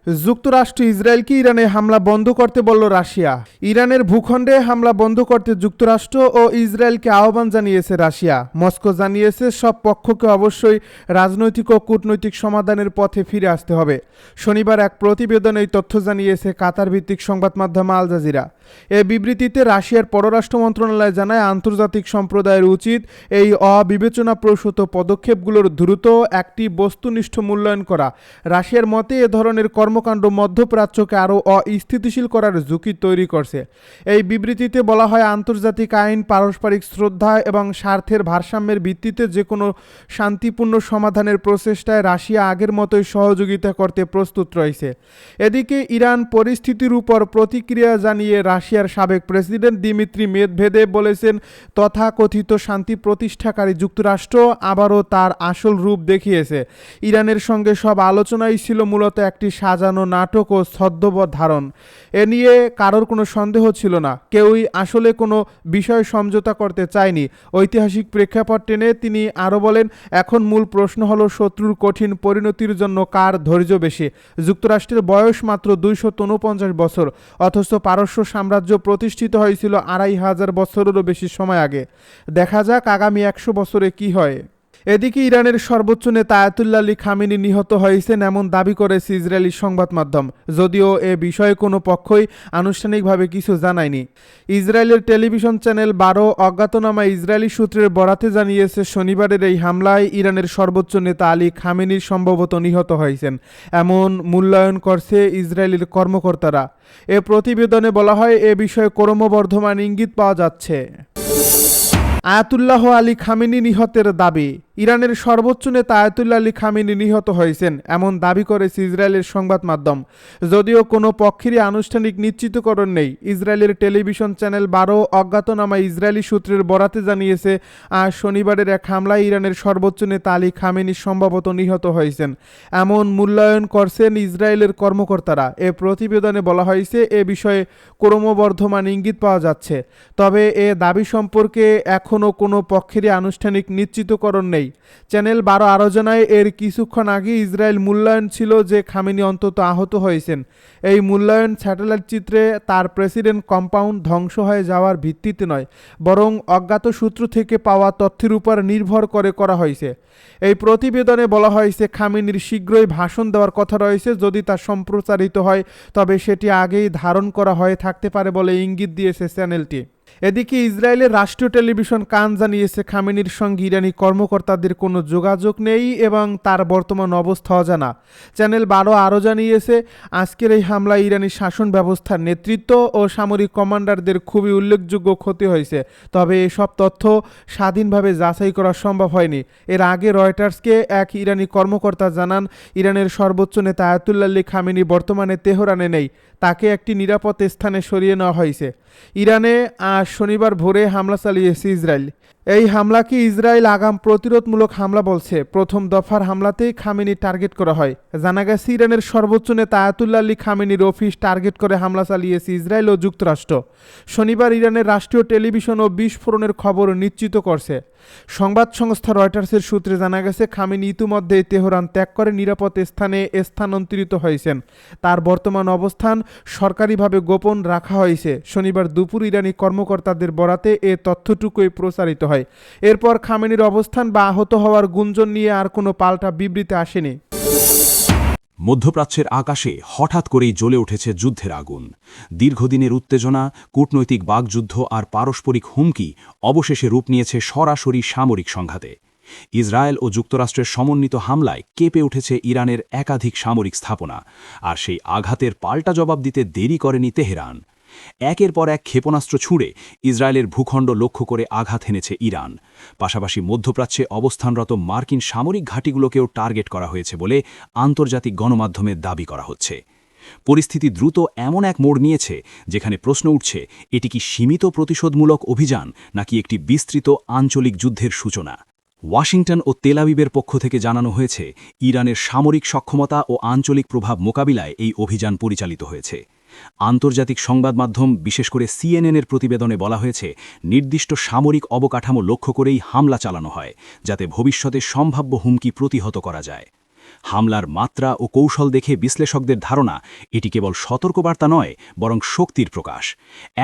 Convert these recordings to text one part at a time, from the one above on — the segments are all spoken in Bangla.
যুক্তরাষ্ট্র ইসরায়েলকে ইরানে হামলা বন্ধ করতে বলল রাশিয়া। ইরানের ভূখণ্ডে হামলা বন্ধ করতে যুক্তরাষ্ট্র ও ইসরায়েলকে আহ্বান জানিয়েছে রাশিয়া। মস্কো জানিয়েছে সব পক্ষকে অবশ্যই রাজনৈতিক ও কূটনৈতিক সমাধানের পথে ফিরে আসতে হবে। শনিবার এক প্রতিবেদনে এই তথ্য জানিয়েছে কাতার ভিত্তিক সংবাদ মাধ্যম আল জাজিরা। এ বিবৃতিতে রাশিয়ার পররাষ্ট্র মন্ত্রণালয় জানায়, আন্তর্জাতিক সম্প্রদায়ের উচিত এই অবিবেচনাপ্রসূত পদক্ষেপগুলোর দ্রুত একটি বস্তুনিষ্ঠ মূল্যায়ন করা। রাশিয়ার মতে এ ধরনের কর্মকাণ্ড মধ্যপ্রাচ্যকে আরও অস্থিতিশীল করার ঝুঁকি তৈরি করছে। এই বিবৃতিতে বলা হয়, আন্তর্জাতিক আইন, পারস্পরিক শ্রদ্ধা এবং স্বার্থের ভারসাম্যের ভিত্তিতে যে কোনো শান্তিপূর্ণ সমাধানের প্রচেষ্টায় রাশিয়া আগের মতোই সহযোগিতা করতে প্রস্তুত রয়েছে। এদিকে ইরান পরিস্থিতির উপর প্রতিক্রিয়া জানিয়ে রাশিয়ার সাবেক প্রেসিডেন্ট দিমিত্রি মেদভেদেভ বলেছেন, তথাকথিত শান্তি প্রতিষ্ঠাকারী যুক্তরাষ্ট্র আবারও তার আসল রূপ দেখিয়েছে। ইরানের সঙ্গে সব আলোচনাই ছিল মূলত একটি সাজানো নাটক ও ছদ্মবেশ ধারণ। এ নিয়ে কারোর কোনো সন্দেহ ছিল না, কেউই আসলে কোনো বিষয় সমঝোতা করতে চায়নি। ঐতিহাসিক প্রেক্ষাপট টেনে তিনি আরও বলেন, এখন মূল প্রশ্ন হলো শত্রুর কঠিন পরিণতির জন্য কার ধৈর্য বেশি। যুক্তরাষ্ট্রের বয়স মাত্র 249 বছর, অথচ পারস্য সাম্রাজ্য প্রতিষ্ঠিত হয়েছিল 2500 বছরেরও বেশি সময় আগে। দেখা যাক আগামী 100 বছরে কি হয়। এদিকে ইরানের সর্বোচ্চ নেতা আয়াতুল্লাহ আলী খামেনি নিহত হয়েছেন এমন দাবি করেছে ইসরায়েলি সংবাদ মাধ্যম, যদিও এ বিষয়ে কোনো পক্ষই আনুষ্ঠানিকভাবে কিছু জানায়নি। ইসরায়েলের টেলিভিশন চ্যানেল 12 অজ্ঞাতনামা ইসরায়েলি সূত্রের বরাতে জানিয়েছে, শনিবারের এই হামলায় ইরানের সর্বোচ্চ নেতা আলী খামেনি সম্ভবত নিহত হয়েছেন এমন মূল্যায়ন করছে ইসরায়েলের কর্মকর্তারা। এ প্রতিবেদনে বলা হয়, এ বিষয়ে ক্রমবর্ধমান ইঙ্গিত পাওয়া যাচ্ছে। আয়াতুল্লাহ আলী খামেনি নিহতের দাবি। ইরানের সর্বোচ্চ নেতা আয়াতুল্লাহ আলী খামেনি নিহত হয়েছেন এমন দাবি করেছে ইসরায়েলের সংবাদ মাধ্যম, যদিও কোনো পক্ষেরই আনুষ্ঠানিক নিশ্চিতকরণ নেই। ইসরায়েলের টেলিভিশন চ্যানেল 12 অজ্ঞাতনামা ইসরায়েলি সূত্রের বরাতে জানিয়েছে, আজ শনিবারের এক হামলায় ইরানের সর্বোচ্চ নেতা আলী খামেনি সম্ভবত নিহত হয়েছেন এমন মূল্যায়ন করছেন ইসরায়েলের কর্মকর্তারা। এ প্রতিবেদনে বলা হয়েছে, এ বিষয়ে ক্রমবর্ধমান ইঙ্গিত পাওয়া যাচ্ছে, তবে এ দাবি সম্পর্কে এখনও কোনো পক্ষেরই আনুষ্ঠানিক নিশ্চিতকরণ নেই। চ্যানেল 12 আরও জানায়, এর কিছুক্ষণ আগে ইসরায়েল মূল্যায়ন ছিল যে খামেনি অন্তত আহত হয়েছেন। এই মূল্যায়ন স্যাটেলাইট চিত্রে তার প্রেসিডেন্ট কম্পাউন্ড ধ্বংস হয়ে যাওয়ার ভিত্তিতে নয়, বরং অজ্ঞাত সূত্র থেকে পাওয়া তথ্যের উপর নির্ভর করে করা হয়েছে। এই প্রতিবেদনে বলা হয়েছে, খামেনির শীঘ্রই ভাষণ দেওয়ার কথা রয়েছে। যদি তা সম্প্রচারিত হয় তবে সেটি আগেই ধারণ করা হয়ে থাকতে পারে বলে ইঙ্গিত দিয়েছে চ্যানেলটি। এদিকে ইসরায়েলের রাষ্ট্রীয় টেলিভিশন কান জানিয়েছে, খামেনির সঙ্গে ইরানি কর্মকর্তাদের কোনো যোগাযোগ নেই এবং তার বর্তমান অবস্থা অজানা। চ্যানেল 12 আরও জানিয়েছে, আজকের এই হামলায় ইরানি শাসন ব্যবস্থার নেতৃত্ব ও সামরিক কমান্ডারদের খুবই উল্লেখযোগ্য ক্ষতি হয়েছে, তবে এসব তথ্য স্বাধীনভাবে যাচাই করা সম্ভব হয়নি। এর আগে রয়টার্সকে এক ইরানি কর্মকর্তা জানান, ইরানের সর্বোচ্চ নেতা আয়াতুল্লাহ আলী খামেনি বর্তমানে তেহরানে নেই, তাকে একটি নিরাপদ স্থানে সরিয়ে নেওয়া হয়েছে। ইরানে আজ শনিবার ভোরে হামলা চালিয়েছে ইসরায়েল। এই হামলাকে ইসরায়েল আগাম প্রতিরোধমূলক হামলা বলছে। প্রথম দফার হামলাতেই খামেনি টার্গেট করা হয়। জানা গেছে, ইরানের সর্বোচ্চ নেতা আয়াতুল্লাহ আলী খামেনির অফিস টার্গেট করে হামলা চালিয়েছে ইসরায়েল ও যুক্তরাষ্ট্র। শনিবার ইরানের রাষ্ট্রীয় টেলিভিশন ও বিস্ফোরণের খবর নিশ্চিত করছে। সংবাদ সংস্থা রয়টার্সের সূত্রে জানা গেছে, খামেনি ইতিমধ্যে তেহরান ত্যাগ করে নিরাপদ স্থানে স্থানান্তরিত হয়েছেন। তার বর্তমান অবস্থান সরকারিভাবে গোপন রাখা হয়েছে। শনিবার দুপুর ইরানি কর্মকর্তাদের বরাতে এ তথ্যটুকুই প্রচারিত হয়। এরপর খামেনির অবস্থান বা আহত হওয়ার গুঞ্জন নিয়ে আর কোনো পাল্টা বিবৃতি আসেনি। মধ্যপ্রাচ্যের আকাশে হঠাৎ করেই জ্বলে উঠেছে যুদ্ধের আগুন। দীর্ঘদিনের উত্তেজনা, কূটনৈতিক বাকযুদ্ধ আর পারস্পরিক হুমকি অবশেষে রূপ নিয়েছে সরাসরি সামরিক সংঘাতে। ইসরায়েল ও যুক্তরাষ্ট্রের সমন্বিত হামলায় কেঁপে উঠেছে ইরানের একাধিক সামরিক স্থাপনা, আর সেই আঘাতের পাল্টা জবাব দিতে দেরি করেনি তেহরান। একের পর এক ক্ষেপণাস্ত্র ছুঁড়ে ইসরায়েলের ভূখণ্ড লক্ষ্য করে আঘাত হেনেছে ইরান। পাশাপাশি মধ্যপ্রাচ্যে অবস্থানরত মার্কিন সামরিক ঘাঁটিগুলোকেও টার্গেট করা হয়েছে বলে আন্তর্জাতিক গণমাধ্যমে দাবি করা হচ্ছে। পরিস্থিতি দ্রুত এমন এক মোড় নিয়েছে যেখানে প্রশ্ন উঠছে, এটি কি সীমিত প্রতিশোধমূলক অভিযান নাকি একটি বিস্তৃত আঞ্চলিক যুদ্ধের সূচনা? ওয়াশিংটন ও তেল আবিবের পক্ষ থেকে জানানো হয়েছে, ইরানের সামরিক সক্ষমতা ও আঞ্চলিক প্রভাব মোকাবিলায় এই অভিযান পরিচালিত হয়েছে। আন্তর্জাতিক সংবাদ মাধ্যম বিশেষ করে সিএনএনের প্রতিবেদনে বলা হয়েছে, নির্দিষ্ট সামরিক অবকাঠামো লক্ষ্য করেই হামলা চালানো হয়, যাতে ভবিষ্যতে সম্ভাব্য হুমকি প্রতিহত করা যায়। হামলার মাত্রা ও কৌশল দেখে বিশ্লেষকদের ধারণা এটি কেবল সতর্কবার্তা নয় বরং শক্তির প্রকাশ।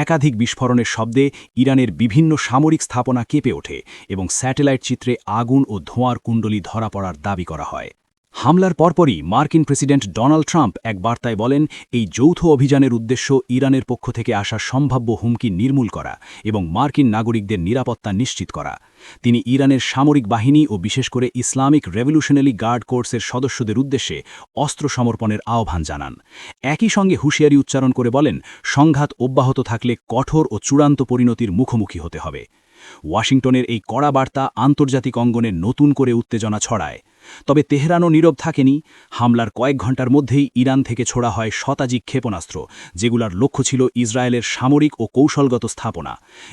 একাধিক বিস্ফোরণের শব্দে ইরানের বিভিন্ন সামরিক স্থাপনা কেঁপে ওঠে এবং স্যাটেলাইট চিত্রে আগুন ও ধোঁয়ার কুণ্ডলী ধরা পড়ার দাবি করা হয়। হামলার পরপরই মার্কিন প্রেসিডেন্ট ডোনাল্ড ট্রাম্প এক বার্তায় বলেন, এই যৌথ অভিযানের উদ্দেশ্য ইরানের পক্ষ থেকে আসা সম্ভাব্য হুমকি নির্মূল করা এবং মার্কিন নাগরিকদের নিরাপত্তা নিশ্চিত করা। তিনি ইরানের সামরিক বাহিনী ও বিশেষ করে ইসলামিক রেভলিউশনারি গার্ড কোর্সের সদস্যদের উদ্দেশ্যে অস্ত্র সমর্পণের আহ্বান জানান। একই সঙ্গে হুঁশিয়ারি উচ্চারণ করে বলেন, সংঘাত অব্যাহত থাকলে কঠোর ও চূড়ান্ত পরিণতির মুখোমুখি হতে হবে। ওয়াশিংটনের এই কড়া বার্তা আন্তর্জাতিক অঙ্গনে নতুন করে উত্তেজনা ছড়ায়। তবে তেহরানও নীরব থাকেনি। হামলার কয়েক ঘণ্টার মধ্যেই ইরান থেকে ছোড়া হয় শতাধিক ক্ষেপণাস্ত্র, যেগুলোর লক্ষ্য ছিল ইসরায়েলের সামরিক ও কৌশলগত স্থাপনা।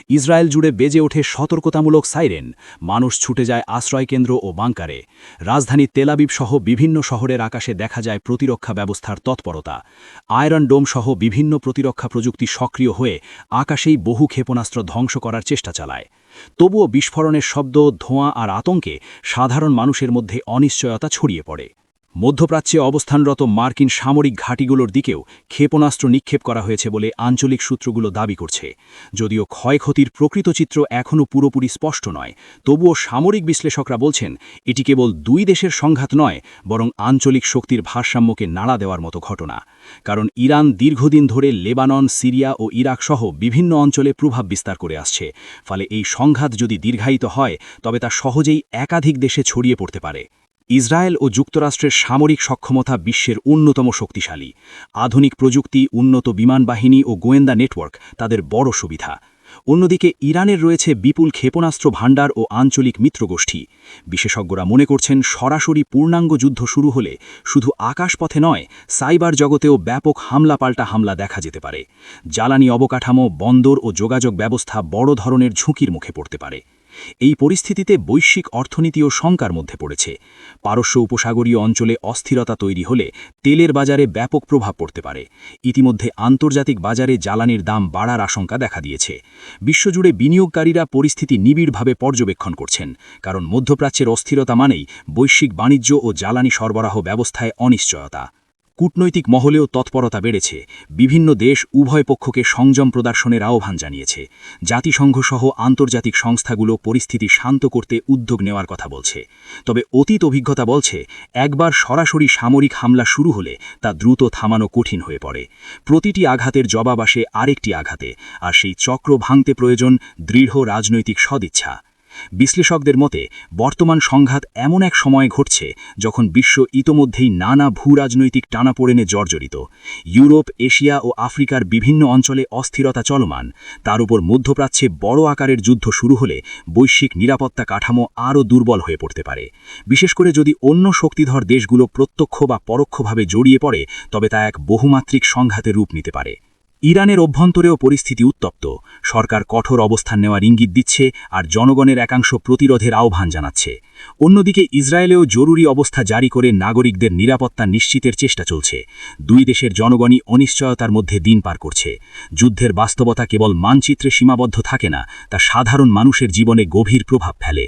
ইসরায়েল জুড়ে বেজে ওঠে সতর্কতামূলক সাইরেন, মানুষ ছুটে যায় আশ্রয়কেন্দ্র ও বাংকারে। রাজধানী তেল আবিব সহ বিভিন্ন শহরের আকাশে দেখা যায় প্রতিরক্ষা ব্যবস্থার তৎপরতা। আয়রন ডোম সহ বিভিন্ন প্রতিরক্ষা প্রযুক্তি সক্রিয় হয়ে আকাশেই বহু ক্ষেপণাস্ত্র ধ্বংস করার চেষ্টা চালায়। তবুও বিস্ফোরণের শব্দ, ধোঁয়া আর আতঙ্কে সাধারণ মানুষের মধ্যে অনিশ্চয়তা ছড়িয়ে পড়ে। মধ্যপ্রাচ্যে অবস্থানরত মার্কিন সামরিক ঘাঁটিগুলোর দিকেও ক্ষেপণাস্ত্র নিক্ষেপ করা হয়েছে বলে আঞ্চলিক সূত্রগুলো দাবি করছে। যদিও ক্ষয়ক্ষতির প্রকৃত চিত্র এখনও পুরোপুরি স্পষ্ট নয়, তবুও সামরিক বিশ্লেষকরা বলছেন এটি কেবল দুই দেশের সংঘাত নয়, বরং আঞ্চলিক শক্তির ভারসাম্যকে নাড়া দেওয়ার মতো ঘটনা। কারণ ইরান দীর্ঘদিন ধরে লেবানন, সিরিয়া ও ইরাক সহ বিভিন্ন অঞ্চলে প্রভাব বিস্তার করে আসছে। ফলে এই সংঘাত যদি দীর্ঘায়িত হয়, তবে তা সহজেই একাধিক দেশে ছড়িয়ে পড়তে পারে। ইসরায়েল ও যুক্তরাষ্ট্রের সামরিক সক্ষমতা বিশ্বের অন্যতম শক্তিশালী। আধুনিক প্রযুক্তি, উন্নত বিমান বাহিনী ও গোয়েন্দা নেটওয়ার্ক তাদের বড় সুবিধা। অন্যদিকে ইরানের রয়েছে বিপুল ক্ষেপণাস্ত্র ভাণ্ডার ও আঞ্চলিক মিত্রগোষ্ঠী। বিশেষজ্ঞরা মনে করছেন সরাসরি পূর্ণাঙ্গ যুদ্ধ শুরু হলে শুধু আকাশপথে নয়, সাইবার জগতেও ব্যাপক হামলা হামলা দেখা যেতে পারে। জ্বালানি অবকাঠামো, বন্দর ও যোগাযোগ ব্যবস্থা বড় ধরনের ঝুঁকির মুখে পড়তে পারে। এই পরিস্থিতিতে বৈশ্বিক অর্থনীতিও শঙ্কার মধ্যে পড়েছে। পারস্য উপসাগরীয় অঞ্চলে অস্থিরতা তৈরি হলে তেলের বাজারে ব্যাপক প্রভাব পড়তে পারে। ইতিমধ্যে আন্তর্জাতিক বাজারে জ্বালানির দাম বাড়ার আশঙ্কা দেখা দিয়েছে। বিশ্বজুড়ে বিনিয়োগকারীরা পরিস্থিতি নিবিড়ভাবে পর্যবেক্ষণ করছেন, কারণ মধ্যপ্রাচ্যের অস্থিরতা মানেই বৈশ্বিক বাণিজ্য ও জ্বালানি সরবরাহ ব্যবস্থায় অনিশ্চয়তা। কূটনৈতিক মহলেও তৎপরতা বেড়েছে। বিভিন্ন দেশ উভয় পক্ষকে সংযম প্রদর্শনের আহ্বান জানিয়েছে। জাতিসংঘসহ আন্তর্জাতিক সংস্থাগুলো পরিস্থিতি শান্ত করতে উদ্যোগ নেওয়ার কথা বলছে। তবে অতীত অভিজ্ঞতা বলছে, একবার সরাসরি সামরিক হামলা শুরু হলে তা দ্রুত থামানো কঠিন হয়ে পড়ে। প্রতিটি আঘাতের জবাব আসে আরেকটি আঘাতে, আর সেই চক্র ভাঙতে প্রয়োজন দৃঢ় রাজনৈতিক সদিচ্ছা। বিশ্লেষকদের মতে বর্তমান সংঘাত এমন এক সময়ে ঘটছে যখন বিশ্ব ইতোমধ্যেই নানা ভূরাজনৈতিক টানাপোড়েনে জর্জরিত। ইউরোপ, এশিয়া ও আফ্রিকার বিভিন্ন অঞ্চলে অস্থিরতা চলমান। তার উপর মধ্যপ্রাচ্যে বড় আকারের যুদ্ধ শুরু হলে বৈশ্বিক নিরাপত্তা কাঠামো আরও দুর্বল হয়ে পড়তে পারে। বিশেষ করে যদি অন্য শক্তিধর দেশগুলো প্রত্যক্ষ বা পরোক্ষভাবে জড়িয়ে পড়ে, তবে তা এক বহুমাত্রিক সংঘাতের রূপ নিতে পারে। ইরানের অভ্যন্তরেও পরিস্থিতি উত্তপ্ত। সরকার কঠোর অবস্থান নেওয়ার ইঙ্গিত দিচ্ছে, আর জনগণের একাংশ প্রতিরোধের আহ্বান জানাচ্ছে। অন্যদিকে ইসরায়েলেও জরুরি অবস্থা জারি করে নাগরিকদের নিরাপত্তা নিশ্চিতের চেষ্টা চলছে। দুই দেশের জনগণই অনিশ্চয়তার মধ্যে দিন পার করছে। যুদ্ধের বাস্তবতা কেবল মানচিত্রে সীমাবদ্ধ থাকে না, তা সাধারণ মানুষের জীবনে গভীর প্রভাব ফেলে।